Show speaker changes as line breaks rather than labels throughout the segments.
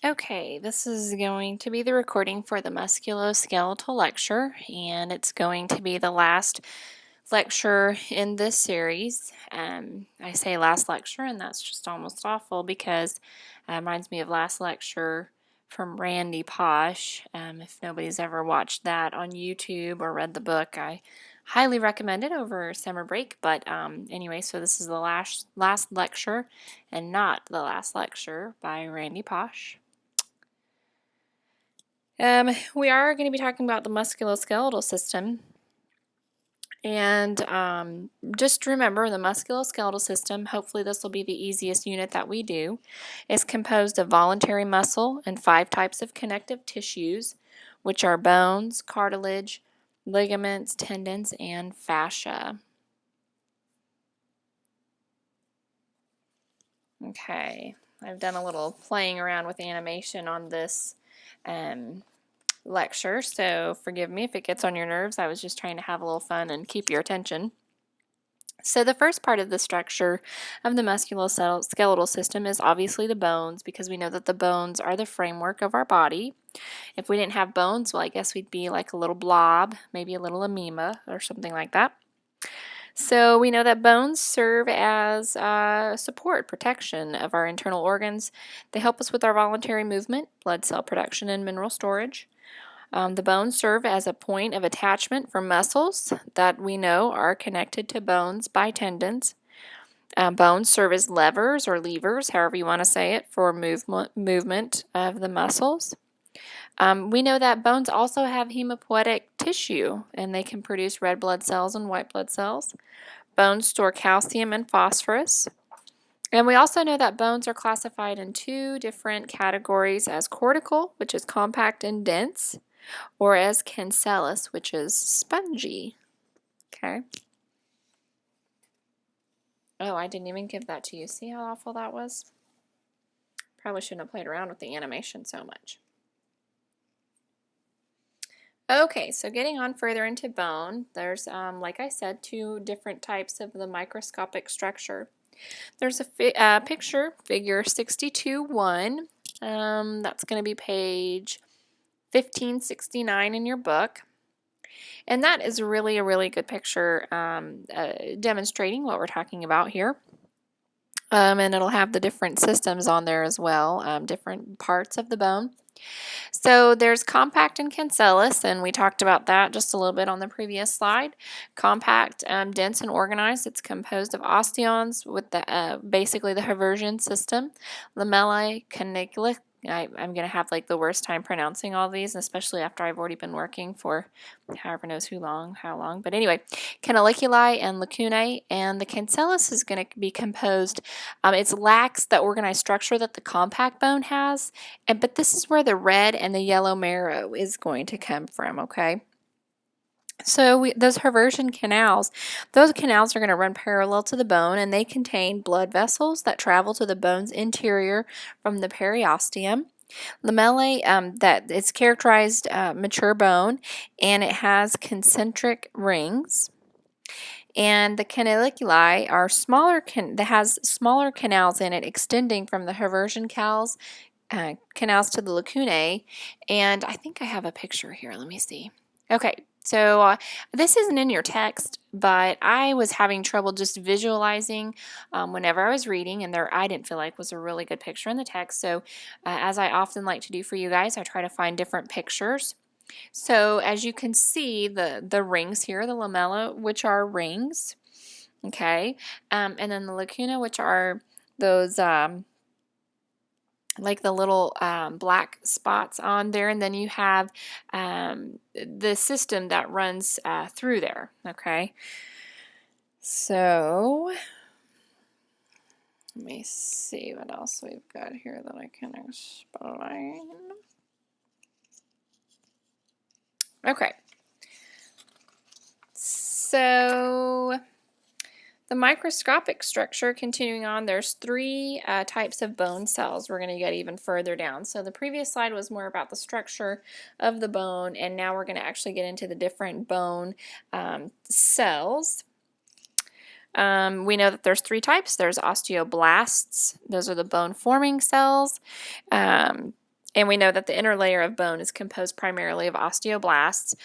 Okay, this is going to be the recording for the musculoskeletal lecture, and it's going to be the last lecture in this series. I say last lecture, and that's just almost awful because it reminds me of last lecture from Randy Posh. If nobody's ever watched that on YouTube or read the book, I highly recommend it over summer break. But anyway, so this is the last lecture, and not the last lecture by Randy Posh. We are going to be talking about the musculoskeletal system. And just remember the musculoskeletal system, hopefully this will be the easiest unit that we do, is composed of voluntary muscle and 5 types of connective tissues, which are bones, cartilage, ligaments, tendons, and fascia. Okay, I've done a little playing around with animation on this lecture, so forgive me if it gets on your nerves. I was just trying to have a little fun and keep your attention. So the first part of the structure of the musculoskeletal system is obviously the bones, because we know that the bones are the framework of our body. If we didn't have bones, well, I guess we'd be like a little blob, maybe a little amoeba or something like that. So we know that bones serve as support, protection of our internal organs. They help us with our voluntary movement, blood cell production, and mineral storage. The bones serve as a point of attachment for muscles that we know are connected to bones by tendons. Bones serve as levers or levers, however you want to say it, for movement of the muscles. We know that bones also have hematopoietic tissue, and they can produce red blood cells and white blood cells. Bones store calcium and phosphorus. And we also know that bones are classified in 2 different categories: as cortical, which is compact and dense, or as cancellous, which is spongy. Okay. Oh, I didn't even give that to you. See how awful that was? Probably shouldn't have played around with the animation so much. Okay, so getting on further into bone, there's, like I said, 2 different types of the microscopic structure. There's a picture, figure 62-1. That's going to be page 1569 in your book. And that is really a really good picture demonstrating what we're talking about here. And it'll have the different systems on there as well, different parts of the bone. So there's compact and cancellous, and we talked about that just a little bit on the previous slide. Compact, dense and organized. It's composed of osteons with the basically the Haversian system, lamellae, caniculi. I'm going to have like the worst time pronouncing all these, especially after I've already been working for however knows how long. But anyway, canaliculi and lacunae, and the cancellous is going to be composed. It lacks the organized structure that the compact bone has, but this is where the red and the yellow marrow is going to come from, okay? So those Haversian canals, those canals are going to run parallel to the bone, and they contain blood vessels that travel to the bone's interior from the periosteum. Lamellae, that it's characterized mature bone, and it has concentric rings. And the canaliculi are smaller, that has smaller canals in it, extending from the Haversian canals to the lacunae. And I think I have a picture here. Let me see. Okay. So this isn't in your text, but I was having trouble just visualizing whenever I was reading, and I didn't feel like was a really good picture in the text. So as I often like to do for you guys, I try to find different pictures. So as you can see, the rings here, the lamella, which are rings, okay, and then the lacuna, which are those like the little black spots on there, and then you have the system that runs through there, okay? So let me see what else we've got here that I can explain. Okay, so the microscopic structure, continuing on, there's 3 types of bone cells. We're going to get even further down. So the previous slide was more about the structure of the bone, and now we're going to actually get into the different bone cells. We know that there's 3 types. There's osteoblasts. Those are the bone-forming cells. And we know that the inner layer of bone is composed primarily of osteoblasts.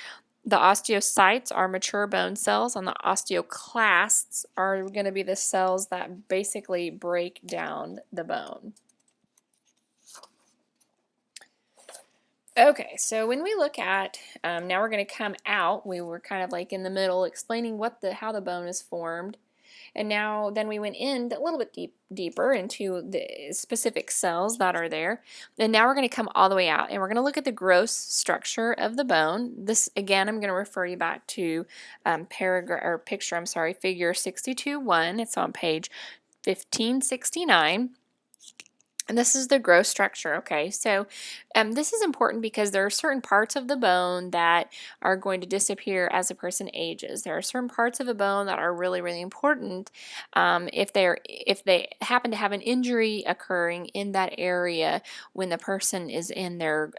The osteocytes are mature bone cells, and the osteoclasts are going to be the cells that basically break down the bone. Okay, so when we look at, now we're going to come out, we were kind of like in the middle explaining how the bone is formed. And now then we went in a little bit deeper into the specific cells that are there. And now we're going to come all the way out and we're going to look at the gross structure of the bone. This again, I'm going to refer you back to figure 62-1. It's on page 1569. And this is the gross structure, okay? So this is important because there are certain parts of the bone that are going to disappear as a person ages. There are certain parts of the bone that are really, really important if they happen to have an injury occurring in that area when the person is in their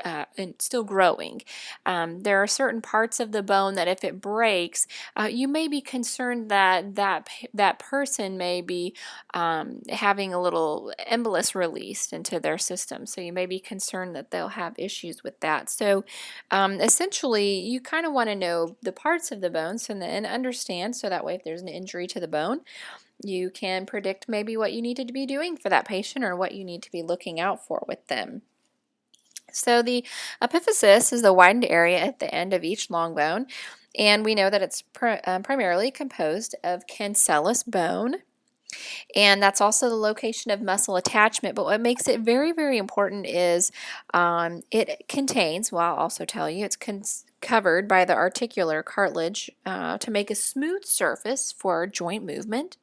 still growing. There are certain parts of the bone that if it breaks, you may be concerned that person may be having a little embolus release into their system. So you may be concerned that they'll have issues with that. So essentially, you kind of want to know the parts of the bones and then understand so that way if there's an injury to the bone, you can predict maybe what you need to be doing for that patient or what you need to be looking out for with them. So the epiphysis is the widened area at the end of each long bone, and we know that it's primarily composed of cancellous bone. And that's also the location of muscle attachment. But what makes it very, very important is it contains, well, I'll also tell you, it's covered by the articular cartilage to make a smooth surface for joint movement.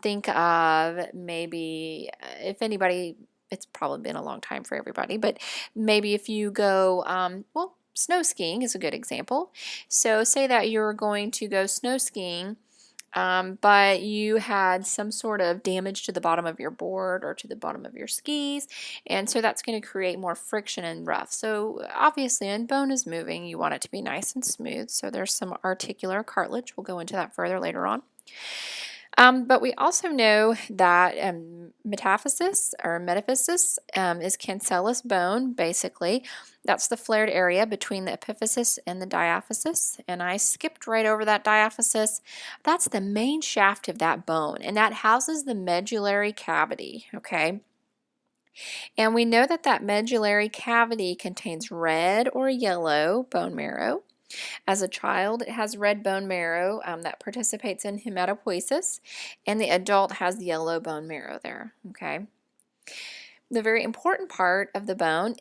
Think of maybe, if anybody, it's probably been a long time for everybody, but maybe if you go, well, snow skiing is a good example. So say that you're going to go snow skiing, but you had some sort of damage to the bottom of your board or to the bottom of your skis, and so that's going to create more friction and rough. So obviously when bone is moving, you want it to be nice and smooth, so there's some articular cartilage. We'll go into that further later on. But we also know that metaphysis or metaphysis is cancellous bone, basically. That's the flared area between the epiphysis and the diaphysis. And I skipped right over that diaphysis. That's the main shaft of that bone, and that houses the medullary cavity, okay? And we know that that medullary cavity contains red or yellow bone marrow. As a child, it has red bone marrow that participates in hematopoiesis, and the adult has yellow bone marrow there, okay? The very important part of the bone,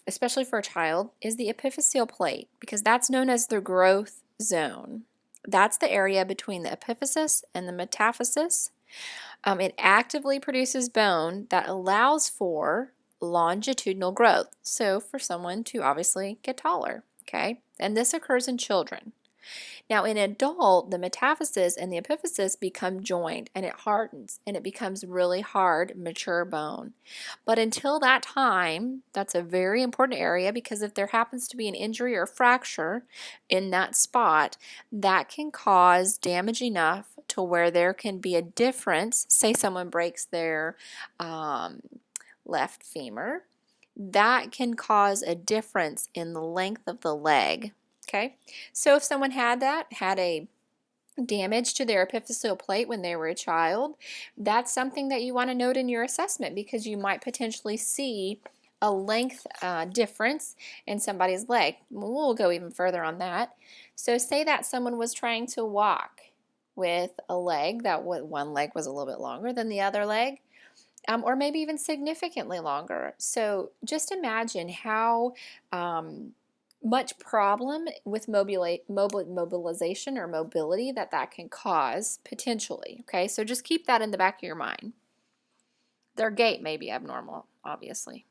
especially for a child, is the epiphyseal plate, because that's known as the growth zone. That's the area between the epiphysis and the metaphysis. It actively produces bone that allows for longitudinal growth, so for someone to obviously get taller. Okay, and this occurs in children. Now in adult, the metaphysis and the epiphysis become joined and it hardens and it becomes really hard, mature bone. But until that time, that's a very important area, because if there happens to be an injury or fracture in that spot, that can cause damage enough to where there can be a difference. Say someone breaks their left femur. That can cause a difference in the length of the leg, okay? So if someone had a damage to their epiphyseal plate when they were a child, that's something that you want to note in your assessment, because you might potentially see a length difference in somebody's leg. We'll go even further on that. So say that someone was trying to walk with a leg that one leg was a little bit longer than the other leg, or maybe even significantly longer. So just imagine how much problem with mobilization or mobility that can cause potentially. Okay, so just keep that in the back of your mind. Their gait may be abnormal, obviously.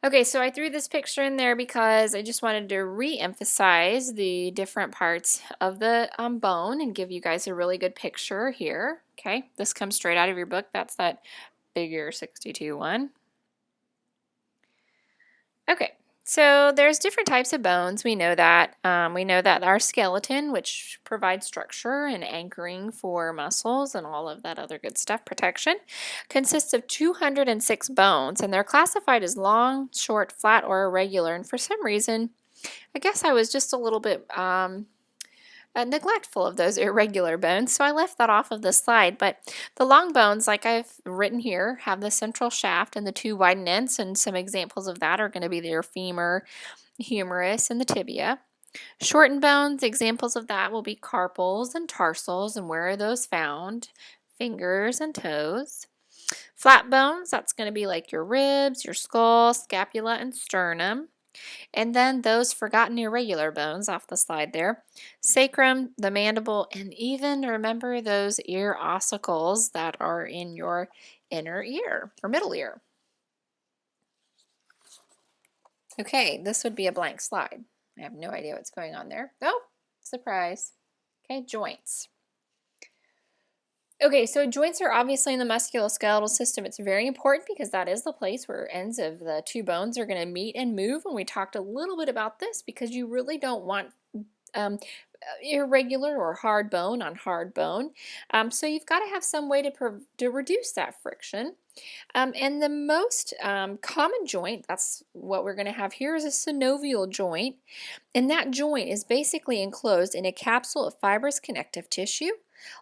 Okay, so I threw this picture in there because I just wanted to re-emphasize the different parts of the bone and give you guys a really good picture here. Okay, this comes straight out of your book. That's that figure 62-1. Okay, So there's different types of bones. We know that. We know that our skeleton, which provides structure and anchoring for muscles and all of that other good stuff, protection, consists of 206 bones, and they're classified as long, short, flat, or irregular. And for some reason, I guess I was just a little bit neglectful of those irregular bones, so I left that off of the slide. But the long bones, like I've written here, have the central shaft and the two widened ends, and some examples of that are going to be your femur, humerus, and the tibia. Shortened bones, examples of that will be carpals and tarsals, and where are those found? Fingers and toes. Flat bones, that's going to be like your ribs, your skull, scapula, and sternum. And then those forgotten irregular bones off the slide there, sacrum, the mandible, and even remember those ear ossicles that are in your inner ear or middle ear. Okay, this would be a blank slide. I have no idea what's going on there. Oh, surprise. Okay, joints. Okay, so joints are obviously in the musculoskeletal system. It's very important because that is the place where ends of the two bones are going to meet and move. And we talked a little bit about this because you really don't want irregular or hard bone on hard bone. So you've got to have some way to reduce that friction. And the most common joint, that's what we're going to have here, is a synovial joint. And that joint is basically enclosed in a capsule of fibrous connective tissue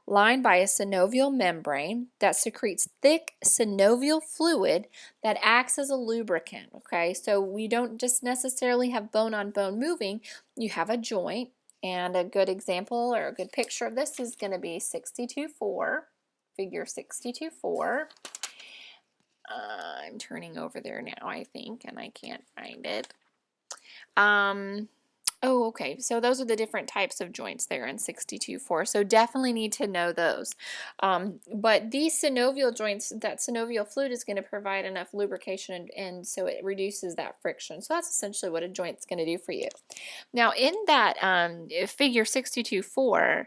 lined by a synovial membrane that secretes thick synovial fluid that acts as a lubricant. Okay, so we don't just necessarily have bone on bone moving, you have a joint. And a good example or a good picture of this is going to be 62-4, figure 62-4. I'm turning over there now, I think, and I can't find it. Oh, okay, so those are the different types of joints there in 62-4, so definitely need to know those. But these synovial joints, that synovial fluid is going to provide enough lubrication and so it reduces that friction. So that's essentially what a joint's going to do for you. Now in that figure 62-4,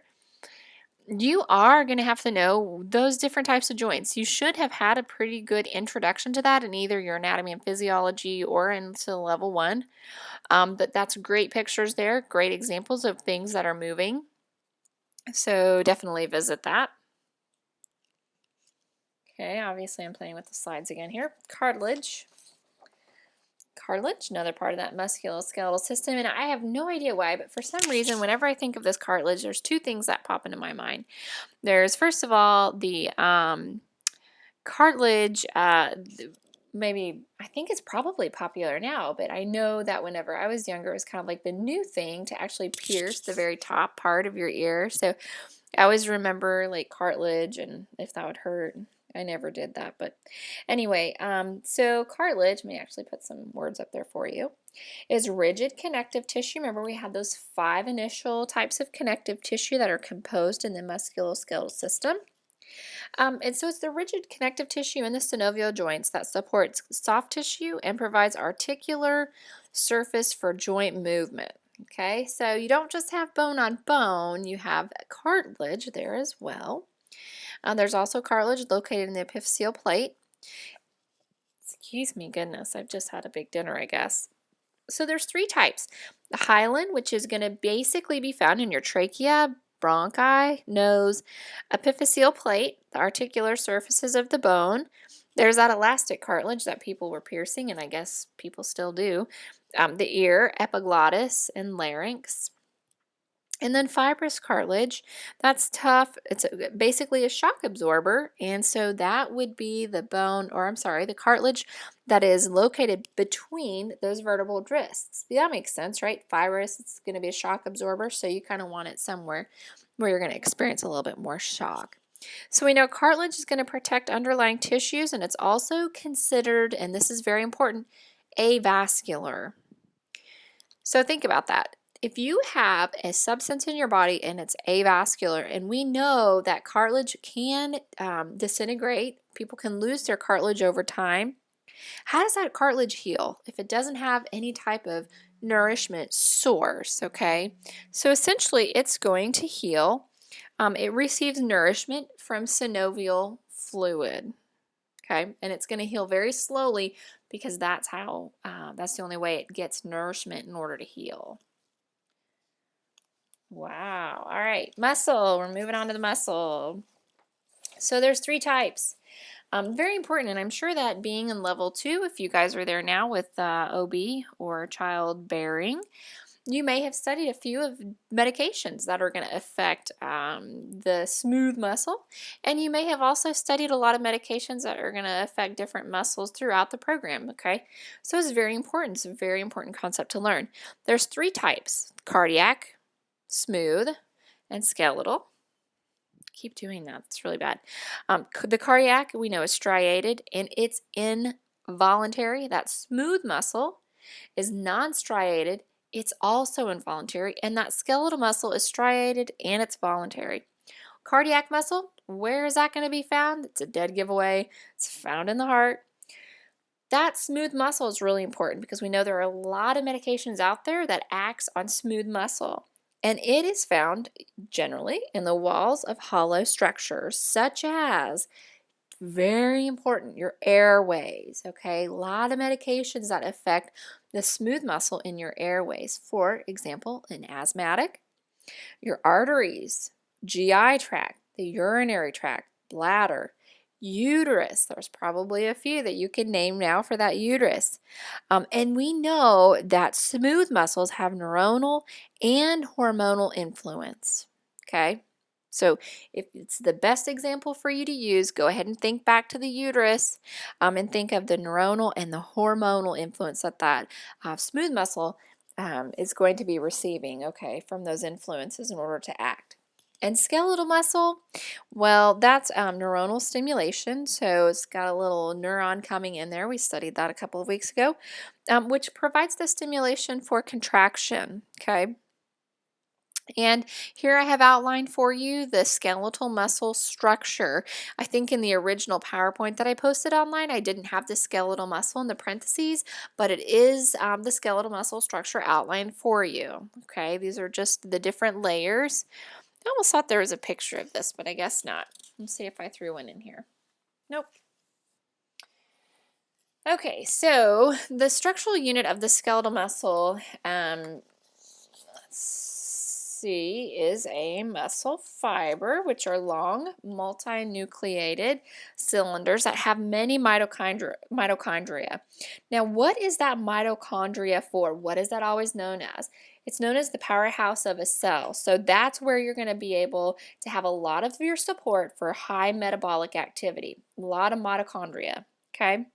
you are going to have to know those different types of joints. You should have had a pretty good introduction to that in either your anatomy and physiology or into level 1. But that's great pictures there, great examples of things that are moving. So definitely visit that. Okay, obviously I'm playing with the slides again here. Cartilage. Cartilage, another part of that musculoskeletal system, and I have no idea why, but for some reason, whenever I think of this cartilage, there's two things that pop into my mind. There's, first of all, the cartilage, maybe, I think it's probably popular now, but I know that whenever I was younger, it was kind of like the new thing to actually pierce the very top part of your ear, so I always remember like cartilage and if that would hurt. I never did that, but anyway, so cartilage, let me actually put some words up there for you, is rigid connective tissue. Remember we had those 5 initial types of connective tissue that are composed in the musculoskeletal system. And so it's the rigid connective tissue in the synovial joints that supports soft tissue and provides articular surface for joint movement. Okay, so you don't just have bone on bone, you have cartilage there as well. There's also cartilage located in the epiphyseal plate. Excuse me, goodness, I've just had a big dinner, I guess. So there's 3 types. The hyaline, which is going to basically be found in your trachea, bronchi, nose, epiphyseal plate, the articular surfaces of the bone. There's that elastic cartilage that people were piercing, and I guess people still do. The ear, epiglottis, and larynx. And then fibrous cartilage, that's tough. It's basically a shock absorber, and so that would be the bone, or I'm sorry, the cartilage that is located between those vertebral discs. That makes sense, right? Fibrous, it's going to be a shock absorber, so you kind of want it somewhere where you're going to experience a little bit more shock. So we know cartilage is going to protect underlying tissues, and it's also considered, and this is very important, avascular. So think about that. If you have a substance in your body and it's avascular, and we know that cartilage can disintegrate, people can lose their cartilage over time, how does that cartilage heal if it doesn't have any type of nourishment source, okay? So essentially it's going to heal. It receives nourishment from synovial fluid, okay? And it's going to heal very slowly because that's the only way it gets nourishment in order to heal. Wow. All right, muscle. We're moving on to the muscle. So there's 3 types. Very important, and I'm sure that being in level 2, if you guys are there now with OB or childbearing, you may have studied a few of medications that are going to affect the smooth muscle, and you may have also studied a lot of medications that are going to affect different muscles throughout the program, okay? So it's very important. It's a very important concept to learn. There's 3 types: cardiac, smooth, and skeletal. Keep doing that. It's really bad. The cardiac, we know, is striated, and it's involuntary. That smooth muscle is non-striated. It's also involuntary, and that skeletal muscle is striated and it's voluntary. Cardiac muscle, where is that going to be found? It's a dead giveaway. It's found in the heart. That smooth muscle is really important because we know there are a lot of medications out there that acts on smooth muscle. And it is found generally in the walls of hollow structures, such as, very important, your airways, okay? A lot of medications that affect the smooth muscle in your airways. For example, an asthmatic, your arteries, GI tract, the urinary tract, bladder, uterus. There's probably a few that you can name now for that uterus. And we know that smooth muscles have neuronal and hormonal influence, okay? So if it's the best example for you to use, go ahead and think back to the uterus and think of the neuronal and the hormonal influence that smooth muscle is going to be receiving, okay, from those influences in order to act. And skeletal muscle, well, that's neuronal stimulation, so it's got a little neuron coming in there. We studied that a couple of weeks ago, which provides the stimulation for contraction, okay? And here I have outlined for you the skeletal muscle structure. I think in the original PowerPoint that I posted online, I didn't have the skeletal muscle in the parentheses, but it is the skeletal muscle structure outlined for you, okay? These are just the different layers. I almost thought there was a picture of this, but I guess not. Let's see if I threw one in here. Nope. Okay, so the structural unit of the skeletal muscle, let's see, is a muscle fiber, which are long, multinucleated cylinders that have many mitochondria. Now, what is that mitochondria for? What is that always known as? It's known as the powerhouse of a cell. So that's where you're going to be able to have a lot of your support for high metabolic activity. A lot of mitochondria, okay?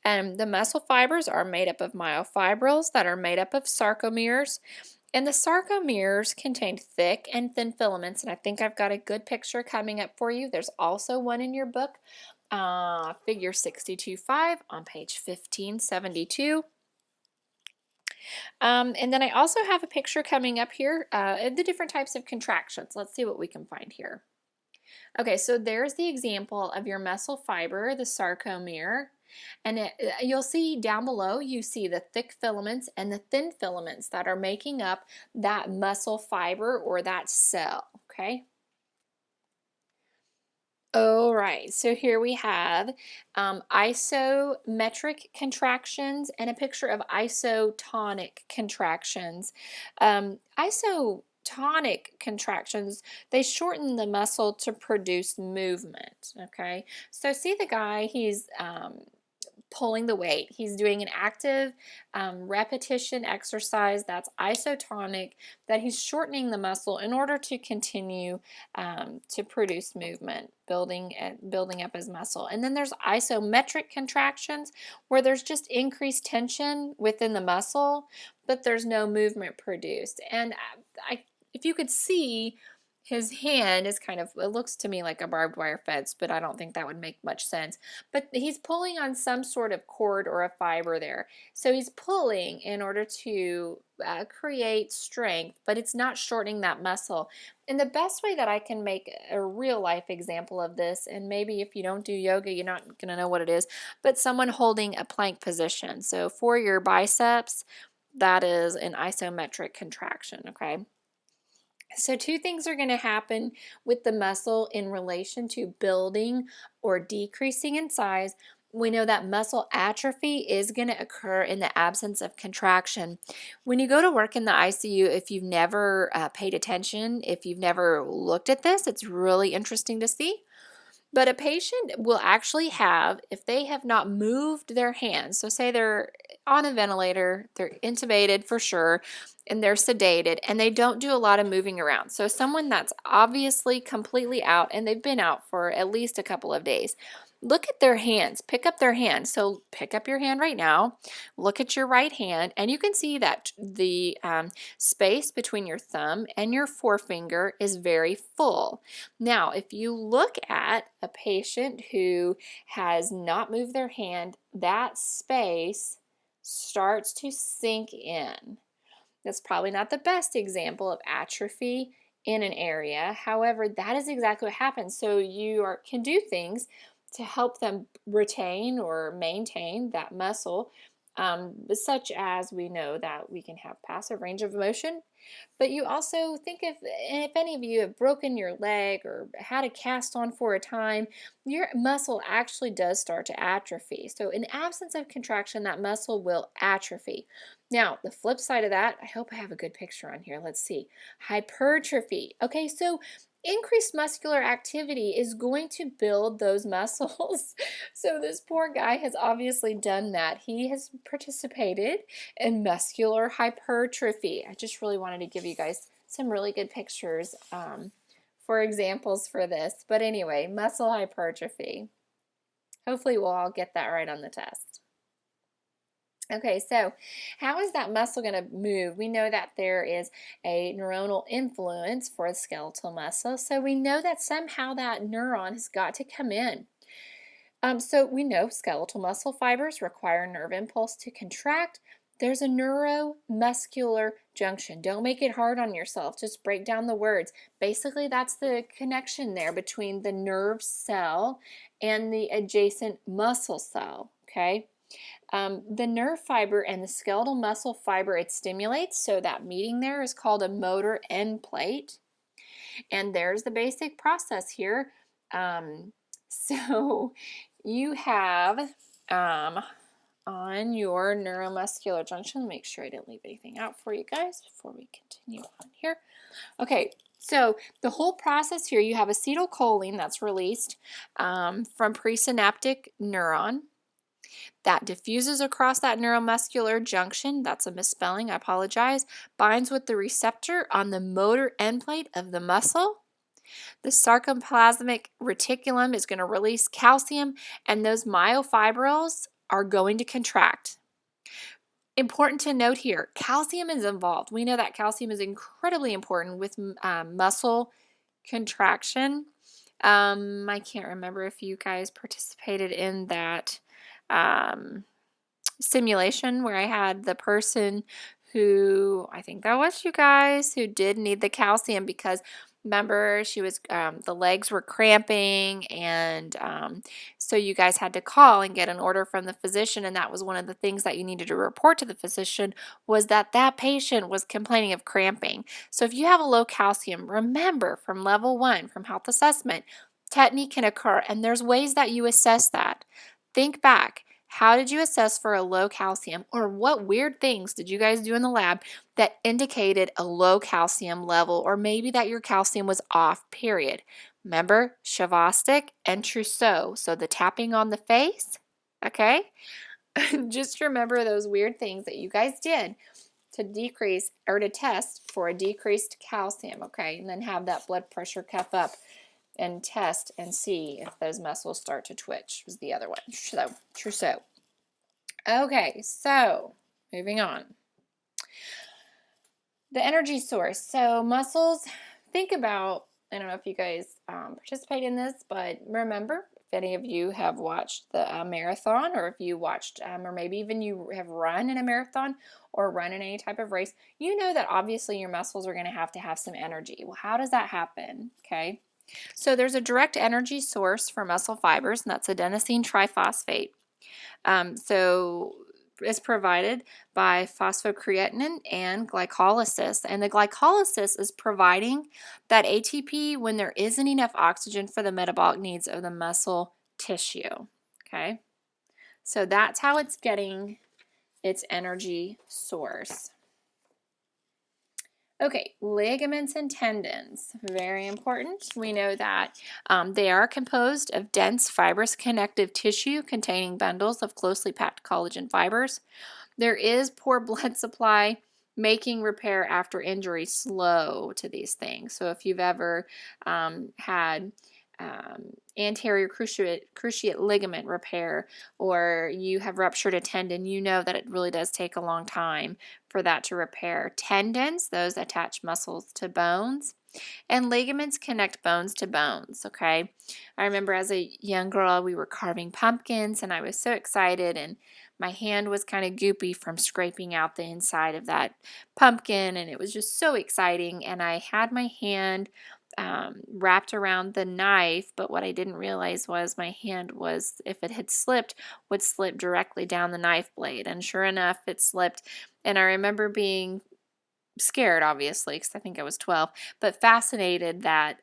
And the muscle fibers are made up of myofibrils that are made up of sarcomeres. And the sarcomeres contain thick and thin filaments, and I think I've got a good picture coming up for you. There's also one in your book, figure 62.5 on page 1572. And then I also have a picture coming up here of the different types of contractions. Let's see what we can find here. Okay, so there's the example of your muscle fiber, the sarcomere. And you'll see down below, you see the thick filaments and the thin filaments that are making up that muscle fiber or that cell, okay? All right, so here we have isometric contractions and a picture of isotonic contractions. Isotonic contractions, they shorten the muscle to produce movement, okay? So see the guy, he's pulling the weight. He's doing an active repetition exercise that's isotonic, that he's shortening the muscle in order to continue to produce movement, building up his muscle. And then there's isometric contractions where there's just increased tension within the muscle, but there's no movement produced. And if you could see, his hand is kind of, it looks to me like a barbed wire fence, but I don't think that would make much sense. But he's pulling on some sort of cord or a fiber there. So he's pulling in order to create strength, but it's not shortening that muscle. And the best way that I can make a real life example of this, and maybe if you don't do yoga, you're not going to know what it is, but someone holding a plank position. So for your biceps, that is an isometric contraction, okay? So two things are going to happen with the muscle in relation to building or decreasing in size. We know that muscle atrophy is going to occur in the absence of contraction. When you go to work in the ICU, if you've never paid attention, if you've never looked at this, it's really interesting to see. But a patient will actually have, if they have not moved their hands, so say they're on a ventilator, they're intubated for sure, and they're sedated, and they don't do a lot of moving around. So someone that's obviously completely out, and they've been out for at least a couple of days. Look at their hands. Pick up their hand. So pick up your hand right now. Look at your right hand, and you can see that the space between your thumb and your forefinger is very full. Now, if you look at a patient who has not moved their hand, that space starts to sink in. That's probably not the best example of atrophy in an area. However, that is exactly what happens. So you can do things to help them retain or maintain that muscle, such as we know that we can have passive range of motion. But you also think if any of you have broken your leg or had a cast on for a time, your muscle actually does start to atrophy. So in absence of contraction, that muscle will atrophy. Now, the flip side of that, I hope I have a good picture on here. Let's see. Hypertrophy. Okay, so increased muscular activity is going to build those muscles. So this poor guy has obviously done that. He has participated in muscular hypertrophy. I just really wanted to give you guys some really good pictures for examples for this. But anyway, muscle hypertrophy. Hopefully we'll all get that right on the test. Okay, so how is that muscle going to move? We know that there is a neuronal influence for the skeletal muscle, so we know that somehow that neuron has got to come in. So we know skeletal muscle fibers require nerve impulse to contract. There's a neuromuscular junction. Don't make it hard on yourself. Just break down the words. Basically, that's the connection there between the nerve cell and the adjacent muscle cell, okay? The nerve fiber and the skeletal muscle fiber it stimulates, so that meeting there is called a motor end plate. And there's the basic process here. So you have on your neuromuscular junction, make sure I didn't leave anything out for you guys before we continue on here. Okay, so the whole process here, you have acetylcholine that's released from presynaptic neuron that diffuses across that neuromuscular junction. That's a misspelling, I apologize. Binds with the receptor on the motor end plate of the muscle. The sarcoplasmic reticulum is going to release calcium, and those myofibrils are going to contract. Important to note here, calcium is involved. We know that calcium is incredibly important with muscle contraction. I can't remember if you guys participated in that simulation where I had the person who, I think that was you guys, who did need the calcium because remember she was the legs were cramping, and so you guys had to call and get an order from the physician, and that was one of the things that you needed to report to the physician, was that that patient was complaining of cramping. So if you have a low calcium, remember from level 1 from health assessment, tetany can occur, and there's ways that you assess that. Think back. How did you assess for a low calcium, or what weird things did you guys do in the lab that indicated a low calcium level, or maybe that your calcium was off, period? Remember, Shavastic and Trousseau, so the tapping on the face, okay? Just remember those weird things that you guys did to decrease or to test for a decreased calcium, okay? And then have that blood pressure cuff up and test and see if those muscles start to twitch, was the other one. So, Trousseau. Okay, so moving on. The energy source. So muscles, think about, I don't know if you guys participate in this, but remember, if any of you have watched the marathon, or if you watched, or maybe even you have run in a marathon or run in any type of race, you know that obviously your muscles are going to have some energy. Well, how does that happen? Okay. So there's a direct energy source for muscle fibers, and that's adenosine triphosphate. So is provided by phosphocreatinin and glycolysis. And the glycolysis is providing that ATP when there isn't enough oxygen for the metabolic needs of the muscle tissue. Okay, so that's how it's getting its energy source. Okay, ligaments and tendons, very important. We know that they are composed of dense fibrous connective tissue containing bundles of closely packed collagen fibers. There is poor blood supply, making repair after injury slow to these things. So if you've ever had anterior cruciate ligament repair, or you have ruptured a tendon, you know that it really does take a long time for that to repair. Tendons, those attach muscles to bones, and ligaments connect bones to bones, okay? I remember as a young girl, we were carving pumpkins, and I was so excited, and my hand was kind of goopy from scraping out the inside of that pumpkin, and it was just so exciting, and I had my hand wrapped around the knife, but what I didn't realize was my hand was, if it had slipped, would slip directly down the knife blade, and sure enough, it slipped, and I remember being scared, obviously, because I think I was 12, but fascinated that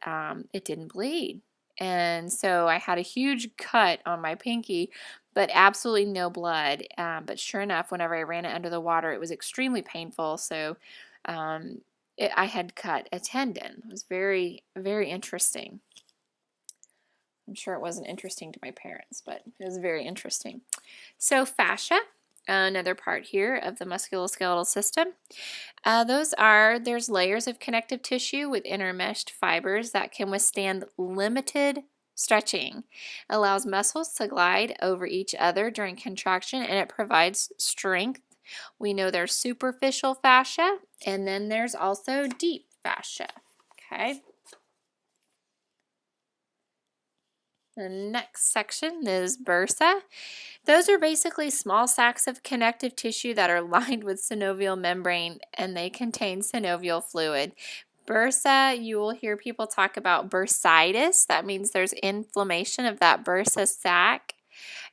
it didn't bleed. And so I had a huge cut on my pinky, but absolutely no blood. But sure enough, whenever I ran it under the water, it was extremely painful. So I had cut a tendon. It was very, very interesting. I'm sure it wasn't interesting to my parents, but it was very interesting. So fascia, another part here of the musculoskeletal system. There's layers of connective tissue with intermeshed fibers that can withstand limited stretching, allows muscles to glide over each other during contraction, and it provides strength. We know there's superficial fascia, and then there's also deep fascia. Okay. The next section is bursa. Those are basically small sacs of connective tissue that are lined with synovial membrane, and they contain synovial fluid. Bursa, you will hear people talk about bursitis. That means there's inflammation of that bursa sac.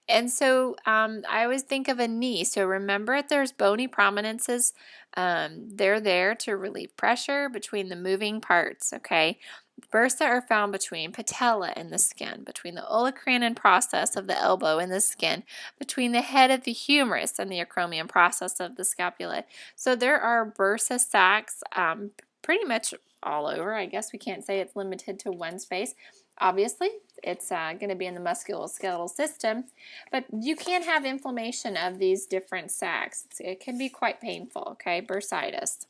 And so I always think of a knee. So remember, there's bony prominences. They're there to relieve pressure between the moving parts, okay? Bursa are found between patella and the skin, between the olecranon process of the elbow and the skin, between the head of the humerus and the acromion process of the scapula. So there are bursa sacs pretty much all over. I guess we can't say it's limited to one space. Obviously, it's going to be in the musculoskeletal system, but you can have inflammation of these different sacs. It can be quite painful, okay? Bursitis.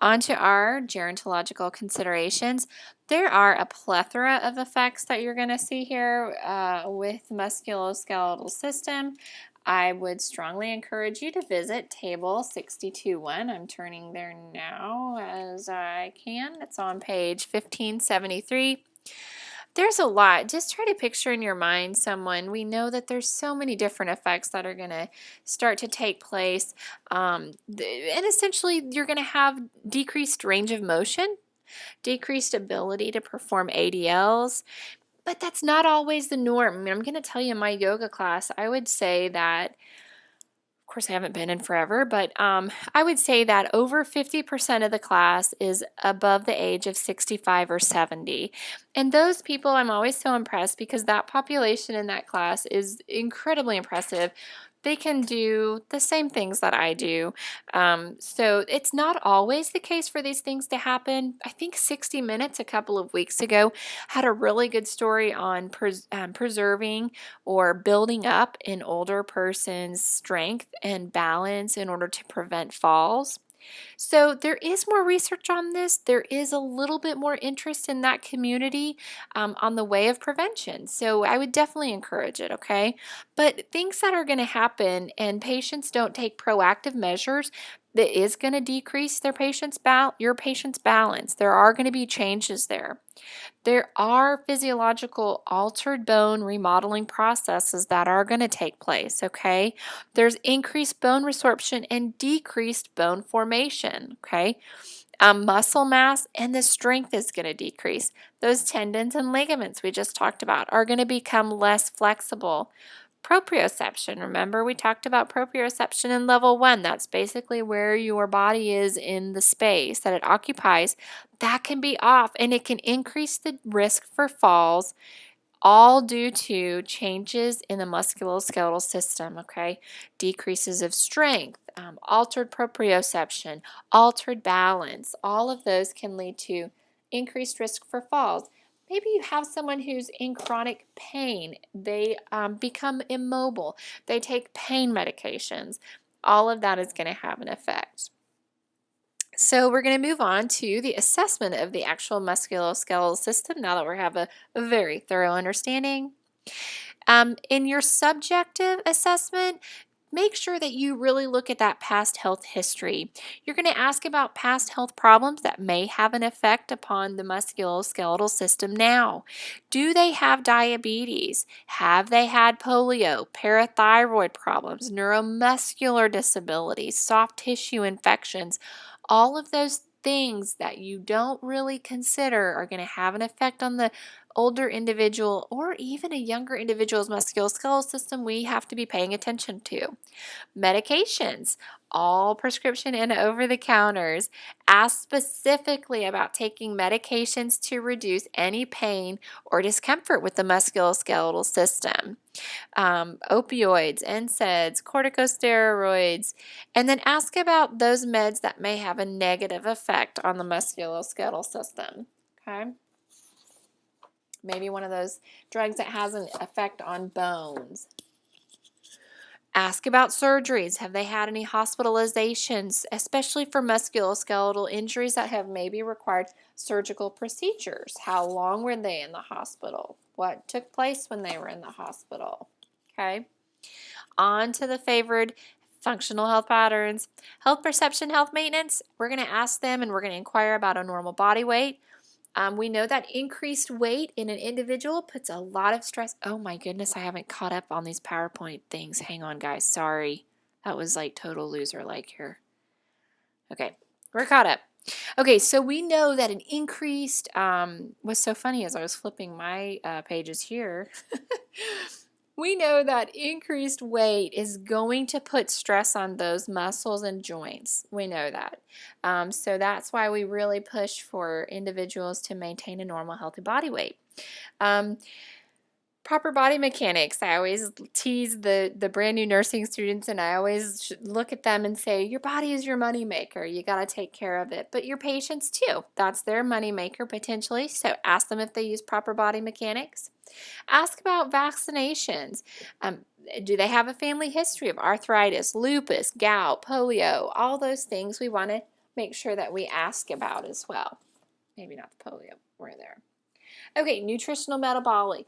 On to our gerontological considerations. There are a plethora of effects that you're going to see here with musculoskeletal system. I would strongly encourage you to visit table 62.1. I'm turning there now as I can. It's on page 1573. There's a lot. Just try to picture in your mind someone. We know that there's so many different effects that are going to start to take place. And essentially, you're going to have decreased range of motion, decreased ability to perform ADLs. But that's not always the norm. I mean, I'm going to tell you in my yoga class, I would say that, of course, I haven't been in forever, but I would say that over 50% of the class is above the age of 65 or 70. And those people, I'm always so impressed because that population in that class is incredibly impressive. They can do the same things that I do. So it's not always the case for these things to happen. I think 60 Minutes a couple of weeks ago had a really good story on preserving or building up an older person's strength and balance in order to prevent falls. So there is more research on this. There is a little bit more interest in that community on the way of prevention. So I would definitely encourage it, okay? But things that are going to happen and patients don't take proactive measures, that is going to decrease your patient's balance. There are going to be changes there. There are physiological altered bone remodeling processes that are going to take place, okay? There's increased bone resorption and decreased bone formation, okay? Muscle mass and the strength is going to decrease. Those tendons and ligaments we just talked about are going to become less flexible. Proprioception. Remember, we talked about proprioception in level 1. That's basically where your body is in the space that it occupies. That can be off, and it can increase the risk for falls, all due to changes in the musculoskeletal system, okay? Decreases of strength, altered proprioception, altered balance. All of those can lead to increased risk for falls. Maybe you have someone who's in chronic pain. They become immobile. They take pain medications. All of that is going to have an effect. So we're going to move on to the assessment of the actual musculoskeletal system now that we have a very thorough understanding. In your subjective assessment, make sure that you really look at that past health history. You're going to ask about past health problems that may have an effect upon the musculoskeletal system now. Do they have diabetes? Have they had polio, parathyroid problems, neuromuscular disabilities, soft tissue infections? All of those things that you don't really consider are going to have an effect on the older individual or even a younger individual's musculoskeletal system we have to be paying attention to. Medications, all prescription and over-the-counters. Ask specifically about taking medications to reduce any pain or discomfort with the musculoskeletal system. Opioids, NSAIDs, corticosteroids, and then ask about those meds that may have a negative effect on the musculoskeletal system. Okay? Maybe one of those drugs that has an effect on bones. Ask about surgeries. Have they had any hospitalizations, especially for musculoskeletal injuries that have maybe required surgical procedures? How long were they in the hospital? What took place when they were in the hospital? Okay. On to the favored functional health patterns. Health perception, health maintenance. We're going to ask them and we're going to inquire about a normal body weight. We know that increased weight in an individual puts a lot of stress. Oh my goodness, I haven't caught up on these PowerPoint things. Hang on, guys. Sorry. That was like total loser-like here. Okay, we're caught up. Okay, so we know that an increased, what's so funny as I was flipping my pages here, we know that increased weight is going to put stress on those muscles and joints. We know that. So that's why we really push for individuals to maintain a normal, healthy body weight. Proper body mechanics. I always tease the brand new nursing students, and I always look at them and say, your body is your money maker. You got to take care of it. But your patients too. That's their money maker potentially. So ask them if they use proper body mechanics. Ask about vaccinations. Do they have a family history of arthritis, lupus, gout, polio? All those things we want to make sure that we ask about as well. Maybe not the polio. We're there. Okay, nutritional metabolic.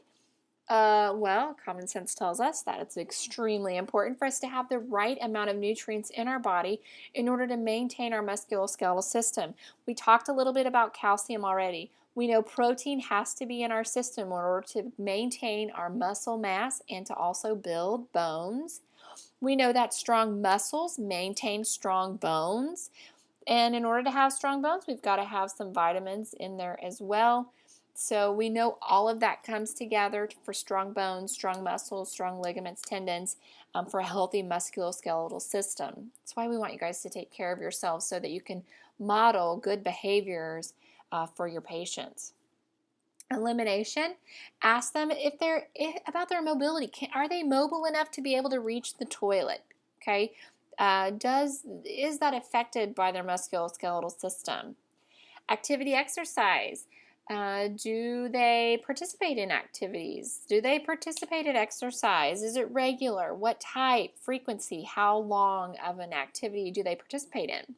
Well, common sense tells us that it's extremely important for us to have the right amount of nutrients in our body in order to maintain our musculoskeletal system. We talked a little bit about calcium already. We know protein has to be in our system in order to maintain our muscle mass and to also build bones. We know that strong muscles maintain strong bones. And in order to have strong bones, we've got to have some vitamins in there as well. So we know all of that comes together for strong bones, strong muscles, strong ligaments, tendons, for a healthy musculoskeletal system. That's why we want you guys to take care of yourselves so that you can model good behaviors for your patients. Elimination. Ask them about their mobility. Are they mobile enough to be able to reach the toilet? Okay. Is that affected by their musculoskeletal system? Activity, exercise. Do they participate in activities? Do they participate in exercise? Is it regular? What type, frequency, how long of an activity do they participate in?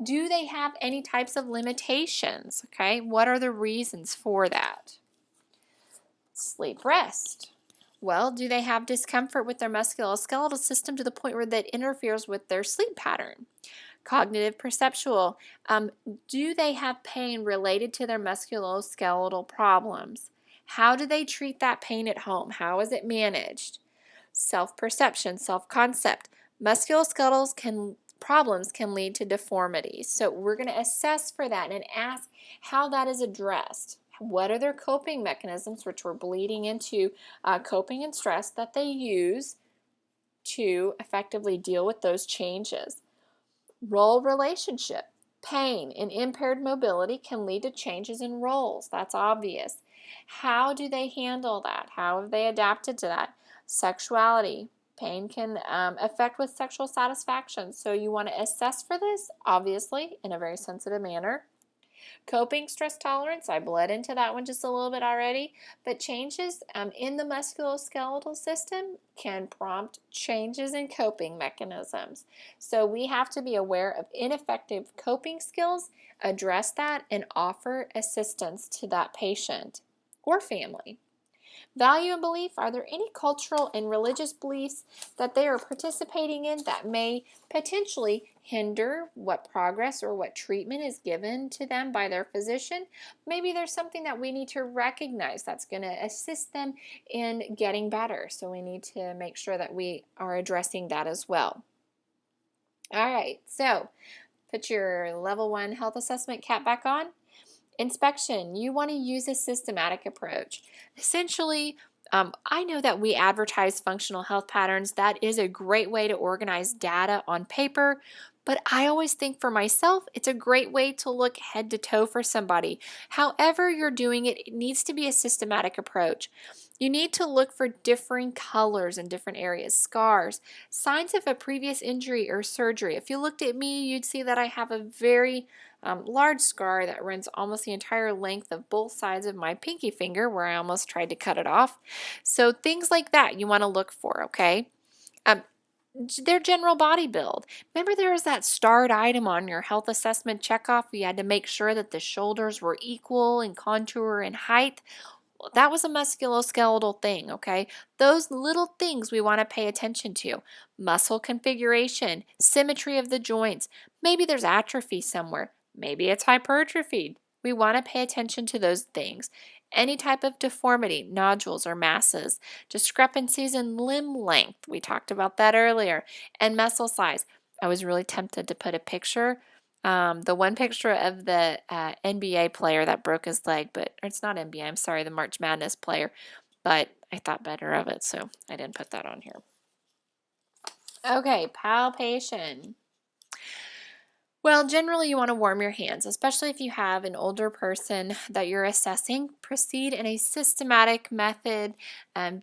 Do they have any types of limitations? Okay, what are the reasons for that? Sleep, rest. Well, do they have discomfort with their musculoskeletal system to the point where that interferes with their sleep pattern? Cognitive, perceptual. Do they have pain related to their musculoskeletal problems? How do they treat that pain at home? How is it managed? Self-perception, self-concept. Musculoskeletal problems can lead to deformities. So we're going to assess for that and ask how that is addressed. What are their coping mechanisms, which we're bleeding into coping and stress that they use to effectively deal with those changes. Role relationship. Pain and impaired mobility can lead to changes in roles. That's obvious. How do they handle that? How have they adapted to that? Sexuality. Pain can affect with sexual satisfaction. So you want to assess for this, obviously, in a very sensitive manner. Coping stress tolerance, I bled into that one just a little bit already, but changes in the musculoskeletal system can prompt changes in coping mechanisms. So we have to be aware of ineffective coping skills, address that, and offer assistance to that patient or family. Value and belief, are there any cultural and religious beliefs that they are participating in that may potentially hinder what progress or what treatment is given to them by their physician? Maybe there's something that we need to recognize that's going to assist them in getting better. So we need to make sure that we are addressing that as well. All right, so put your level 1 health assessment cap back on. Inspection, you want to use a systematic approach. Essentially, I know that we advertise functional health patterns. That is a great way to organize data on paper, but I always think for myself, it's a great way to look head to toe for somebody. However you're doing it, it needs to be a systematic approach. You need to look for differing colors in different areas, scars, signs of a previous injury or surgery. If you looked at me, you'd see that I have a very large scar that runs almost the entire length of both sides of my pinky finger, where I almost tried to cut it off. So things like that you want to look for, okay? Their general body build. Remember, there was that starred item on your health assessment checkoff. You had to make sure that the shoulders were equal in contour and height. Well, that was a musculoskeletal thing, okay? Those little things we want to pay attention to. Muscle configuration, symmetry of the joints. Maybe there's atrophy somewhere. Maybe it's hypertrophied. We want to pay attention to those things. Any type of deformity, nodules or masses, discrepancies in limb length. We talked about that earlier. And muscle size. I was really tempted to put a picture. The one picture of the NBA player that broke his leg, but it's not NBA, I'm sorry, the March Madness player, but I thought better of it, so I didn't put that on here. Okay, palpation. Well, generally you want to warm your hands, especially if you have an older person that you're assessing. Proceed in a systematic method,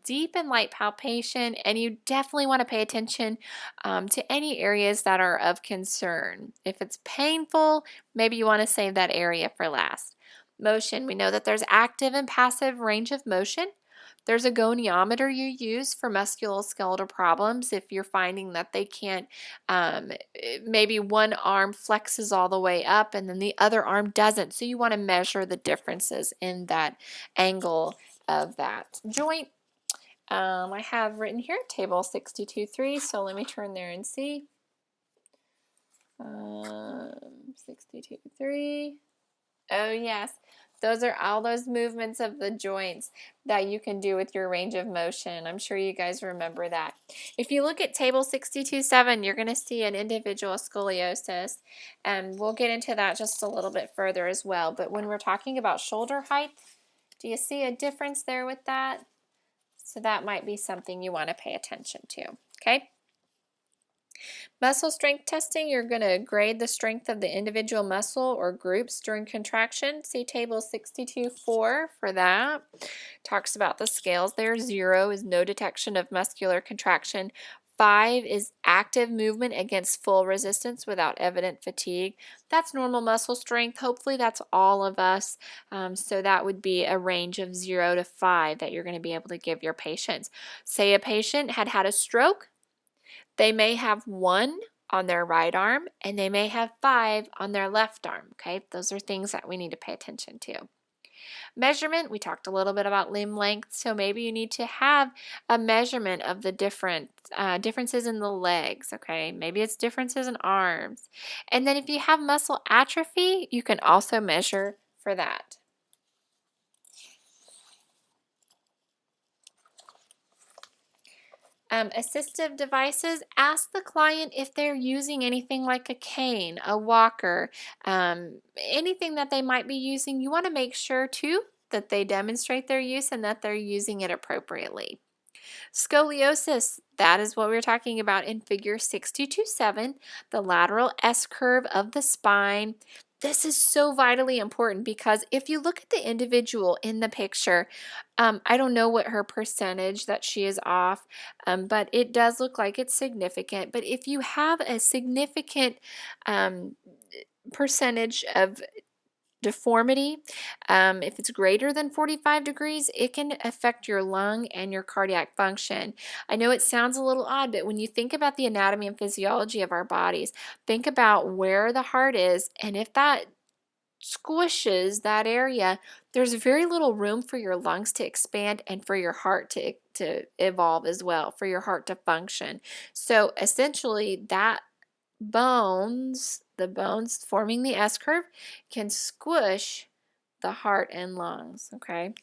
deep and light palpation, and you definitely want to pay attention to any areas that are of concern. If it's painful, maybe you want to save that area for last. Motion, we know that there's active and passive range of motion. There's a goniometer you use for musculoskeletal problems if you're finding that they can't, maybe one arm flexes all the way up and then the other arm doesn't. So you want to measure the differences in that angle of that joint. I have written here table 62.3, so let me turn there and see. 62.3. Oh, yes. Those are all those movements of the joints that you can do with your range of motion. I'm sure you guys remember that. If you look at table 62.7, you're going to see an individual scoliosis, and we'll get into that just a little bit further as well. But when we're talking about shoulder height, do you see a difference there with that? So that might be something you want to pay attention to, okay? Muscle strength testing, you're going to grade the strength of the individual muscle or groups during contraction. See table 62.4 for that. Talks about the scales there. 0 is no detection of muscular contraction. 5 is active movement against full resistance without evident fatigue. That's normal muscle strength. Hopefully that's all of us. So that would be a range of 0 to 5 that you're going to be able to give your patients. Say a patient had had a stroke. They may have 1 on their right arm and they may have 5 on their left arm, okay? Those are things that we need to pay attention to. Measurement, we talked a little bit about limb length, so maybe you need to have a measurement of the differences in the legs, okay? Maybe it's differences in arms. And then if you have muscle atrophy, you can also measure for that. Assistive devices, ask the client if they're using anything like a cane, a walker, anything that they might be using. You want to make sure too that they demonstrate their use and that they're using it appropriately. Scoliosis, that is what we were talking about in figure 62.7, the lateral S-curve of the spine. This is so vitally important because if you look at the individual in the picture, I don't know what her percentage that she is off, but it does look like it's significant. But if you have a significant percentage of deformity, if it's greater than 45 degrees, it can affect your lung and your cardiac function. I know it sounds a little odd, but when you think about the anatomy and physiology of our bodies, think about where the heart is, and if that squishes that area, there's very little room for your lungs to expand and for your heart to evolve as well, for your heart to function. So essentially that the bones forming the S-curve can squish the heart and lungs, okay?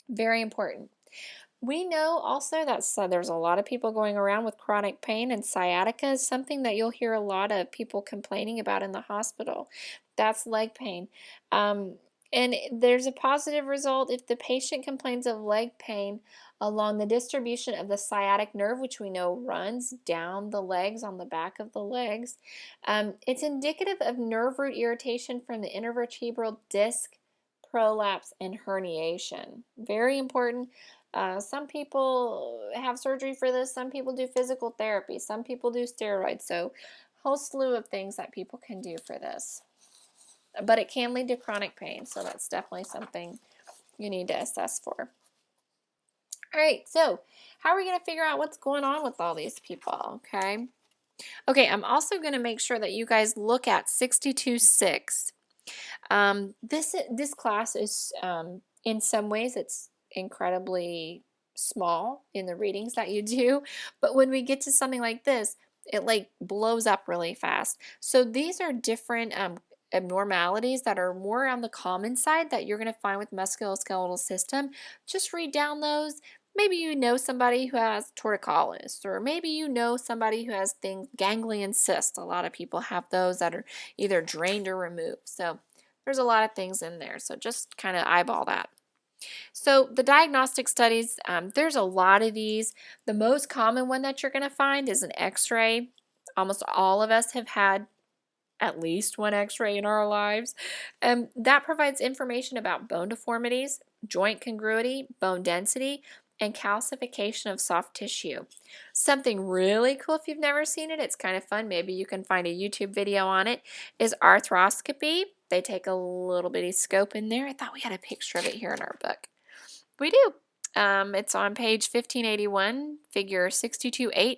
Very important. We know also that there's a lot of people going around with chronic pain, and sciatica is something that you'll hear a lot of people complaining about in the hospital. That's leg pain. And there's a positive result if the patient complains of leg pain along the distribution of the sciatic nerve, which we know runs down the legs, on the back of the legs. It's indicative of nerve root irritation from the intervertebral disc, prolapse, and herniation. Very important. Some people have surgery for this, some people do physical therapy, some people do steroids, so a whole slew of things that people can do for this. But it can lead to chronic pain, so that's definitely something you need to assess for. All right, so how are we going to figure out what's going on with all these people, okay? Okay, I'm also going to make sure that you guys look at 62.6. This class is, in some ways, it's incredibly small in the readings that you do, but when we get to something like this, it like blows up really fast. So these are different abnormalities that are more on the common side that you're going to find with musculoskeletal system. Just read down those. Maybe you know somebody who has torticollis, or maybe you know somebody who has ganglion cysts. A lot of people have those that are either drained or removed. So there's a lot of things in there, so just kind of eyeball that. So the diagnostic studies, there's a lot of these. The most common one that you're going to find is an x-ray. Almost all of us have had at least one x-ray in our lives. That provides information about bone deformities, joint congruity, bone density, and calcification of soft tissue. Something really cool, if you've never seen it, it's kind of fun, maybe you can find a YouTube video on it, is arthroscopy. They take a little bitty scope in there. I thought we had a picture of it here in our book. We do. It's on page 1581, figure 62.8.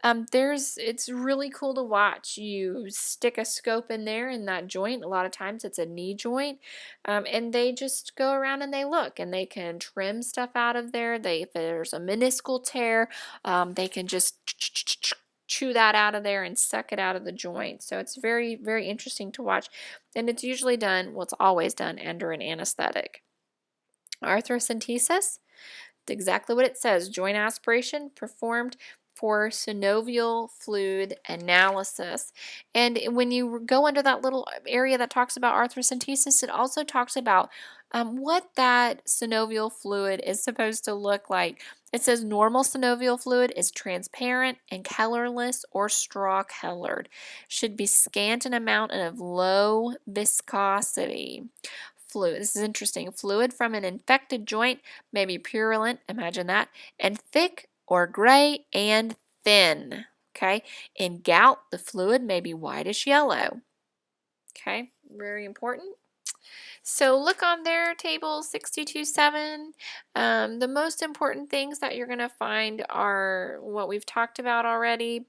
It's really cool to watch. You stick a scope in there in that joint. A lot of times it's a knee joint, and they just go around and they look, and they can trim stuff out of there. If there's a meniscal tear, they can just chew that out of there and suck it out of the joint. So it's very, very interesting to watch, and it's usually done, well, it's always done under an anesthetic. Arthrocentesis, exactly what it says, joint aspiration performed for synovial fluid analysis. And when you go under that little area that talks about arthrocentesis, it also talks about what that synovial fluid is supposed to look like. It says normal synovial fluid is transparent and colorless or straw colored. Should be scant in amount and of low viscosity. Fluid, this is interesting. Fluid from an infected joint may be purulent, imagine that, and thick or gray and thin. Okay, in gout, the fluid may be whitish yellow. Okay, very important. So look on there, table 62.7. The most important things that you're going to find are what we've talked about already.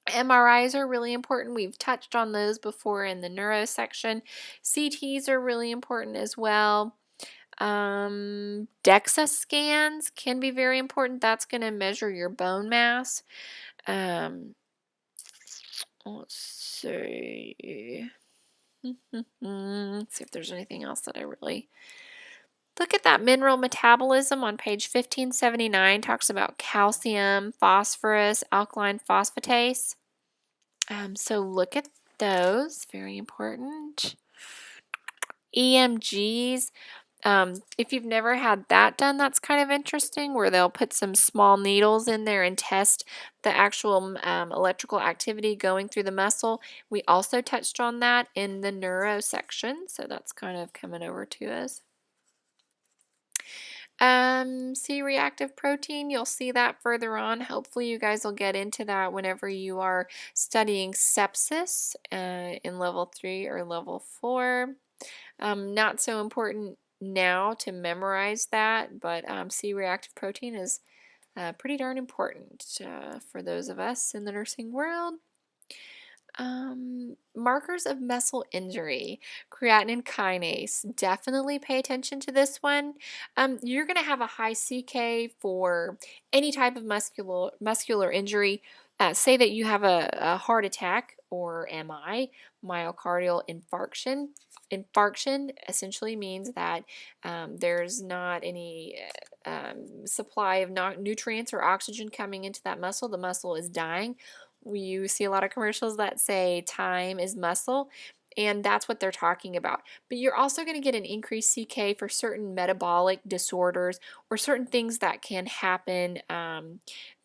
MRIs are really important. We've touched on those before in the neuro section. CTs are really important as well. DEXA scans can be very important. That's going to measure your bone mass. Let's see. Let's see if there's anything else that I really... Look at that mineral metabolism on page 1579. Talks about calcium, phosphorus, alkaline phosphatase. So look at those. Very important. EMGs. If you've never had that done, that's kind of interesting, where they'll put some small needles in there and test the actual electrical activity going through the muscle. We also touched on that in the neuro section, so that's kind of coming over to us. C-reactive protein, you'll see that further on. Hopefully you guys will get into that whenever you are studying sepsis in level 3 or level 4. Not so important now to memorize that, but C-reactive protein is pretty darn important for those of us in the nursing world. Markers of muscle injury, creatinine kinase. Definitely pay attention to this one. You're going to have a high CK for any type of muscular injury. Say that you have a heart attack or MI, myocardial infarction. Infarction essentially means that there's not any supply of nutrients or oxygen coming into that muscle. The muscle is dying. You see a lot of commercials that say time is muscle, and that's what they're talking about. But you're also going to get an increased CK for certain metabolic disorders or certain things that can happen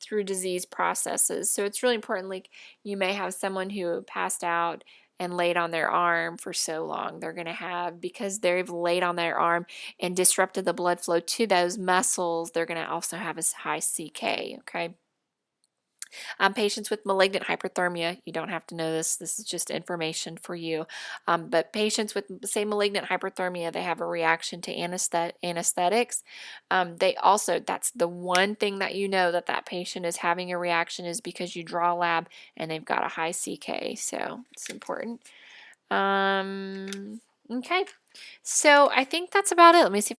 through disease processes. So it's really important. Like, you may have someone who passed out and laid on their arm for so long. They're going to have, because they've laid on their arm and disrupted the blood flow to those muscles, they're going to also have a high CK, okay? Patients with malignant hyperthermia, you don't have to know this. This is just information for you. But patients with, say, malignant hyperthermia, they have a reaction to anesthetics. They also, that's the one thing that you know that that patient is having a reaction, is because you draw a lab and they've got a high CK. So it's important. Okay. So I think that's about it. Let me see.